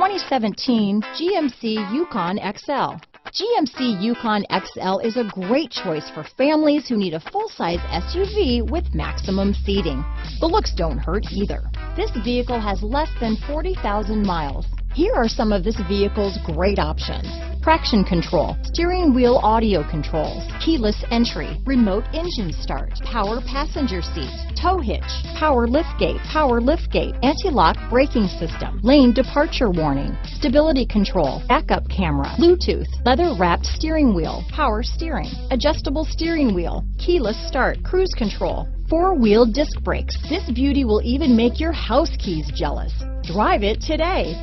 2017 GMC Yukon XL. GMC Yukon XL is a great choice for families who need a full-size SUV with maximum seating. The looks don't hurt either. This vehicle has less than 40,000 miles. Here are some of this vehicle's great options: traction control, steering wheel audio controls, keyless entry, remote engine start, power passenger seat, tow hitch, power liftgate, anti-lock braking system, lane departure warning, stability control, backup camera, Bluetooth, leather-wrapped steering wheel, power steering, adjustable steering wheel, keyless start, cruise control, four-wheel disc brakes. This beauty will even make your house keys jealous. Drive it today.